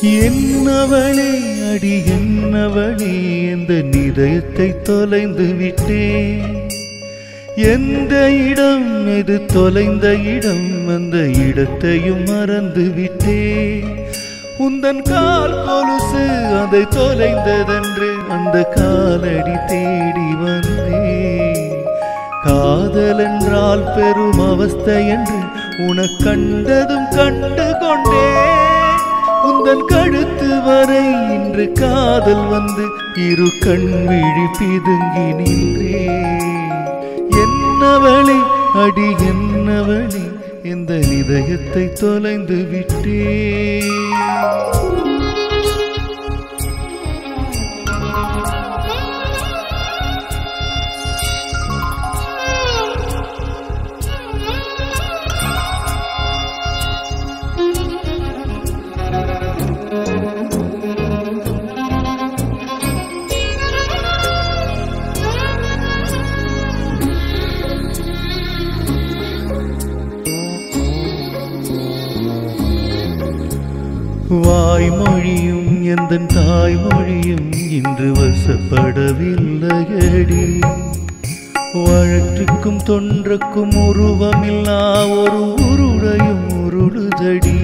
என்னவளே அடி என்னவளே இந்த இதயத்தை தொலைந்து விட்டேன். எந்த இடம் எது தொலைந்த இடம் அந்த இடத்தையும் மறந்து விட்டேன். உந்தன் கால் கொலுசு அதை தொலைந்ததென்று அந்த காலடி தேடி வந்தேன். காதல் என்றால் பெரும் அவஸ்தை என்று உனக்கு கண்டதும் கண்டு கொண்டேன். உந்தன் கழுத்து வரை இன்று காதல் வந்து இரு கண் விழி பிதுங்கி நின்றேன். என்னவளே அடி என்னவளே இந்த இதயத்தை தொலைந்து விட்டேன். வாய்மொழியும் எந்தன் தாய்மொழியும் இன்று வசப்படவில்லையடி. வழக்குக்கும் தொன்றுக்கும் உருவமில்லா ஒரு உருளையும் உருளுதடி.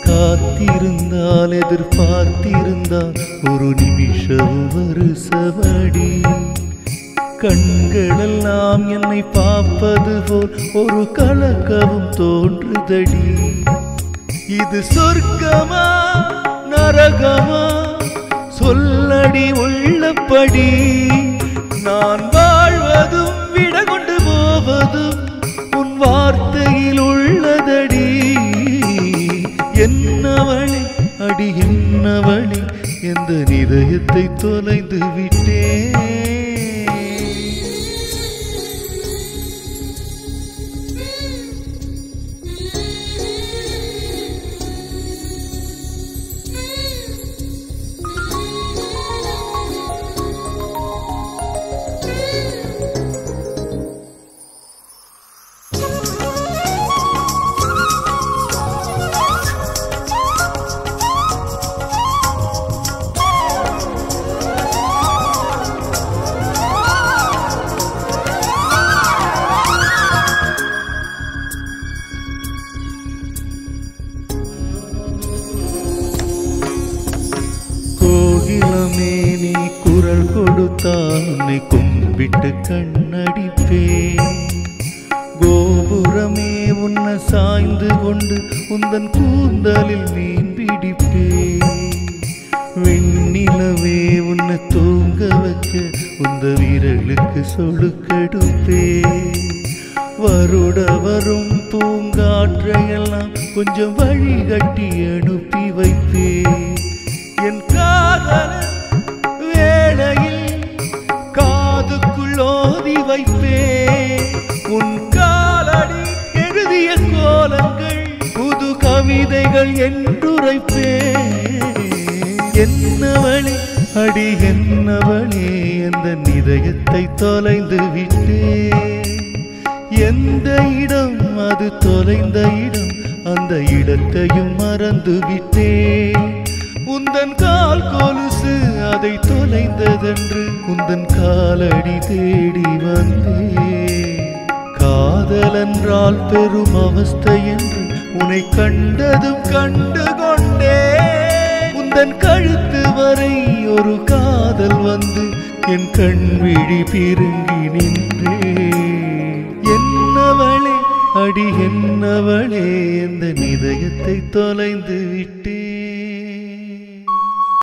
காத்திருந்தால் எதிர்பார்த்திருந்தால் ஒரு நிமிஷம் வருசவடி. கண்களெல்லாம் என்னை பார்ப்பது போல் ஒரு கலக்கவும் தோன்றுதடி. இது சொர்க்கமா நரகமா சொல்லடி உள்ளபடி. நான் வாழ்வதும் விட கொண்டு போவதும் உன் வார்த்தையில் உள்ளதடி. என்னவளே அடி என்னவளே எந்த இதயத்தை தொலைந்து விட்டேன். கோகிலமே நீ குரல் கொடுத்தானை கும்பிட்டு கண்ணடிப்பேன். கோபுரமே உன்னை சாய்ந்து கொண்டு உந்தன் கூந்தலில் மீன் பிடிப்பேன். வெண்ணிலவே உன்னை தூங்க வைக்க உந்த விரலுக்கு சொடுக்கெடுப்பேன். வருட வரும் பூங்காற்றையெல்லாம் கொஞ்சம் வழிகட்டி அனுப்பி வைப்பேன். என் காதலன் வேளையில் காதுக்குள் ஓதி வைப்பேன். உன் காலடி எழுதிய கோலங்கள் புது கவிதைகள் என்றுரைப்பேன். என்னவளே அடி என்னவளே எந்த இதயத்தை தொலைந்து விட்டேன். எந்த இடம் அது தொலைந்த இடம் அந்த இடத்தையும் மறந்து விட்டேன். உந்தன் கால் கொலுசு அதை தொலைந்ததென்று உந்தன் காலடி தேடி வந்தேன். காதல் என்றால் பெரும் அவஸ்தை என்று உன்னை கண்டதும் கண்டு கொண்டேன். உந்தன் கழுத்து வரை ஒரு காதல் வந்து என் கண் விழி பிருங்கி நின்றேன். என்னவளே அடி என்னவளே இந்த இதயத்தை தொலைந்து விட்டேன்.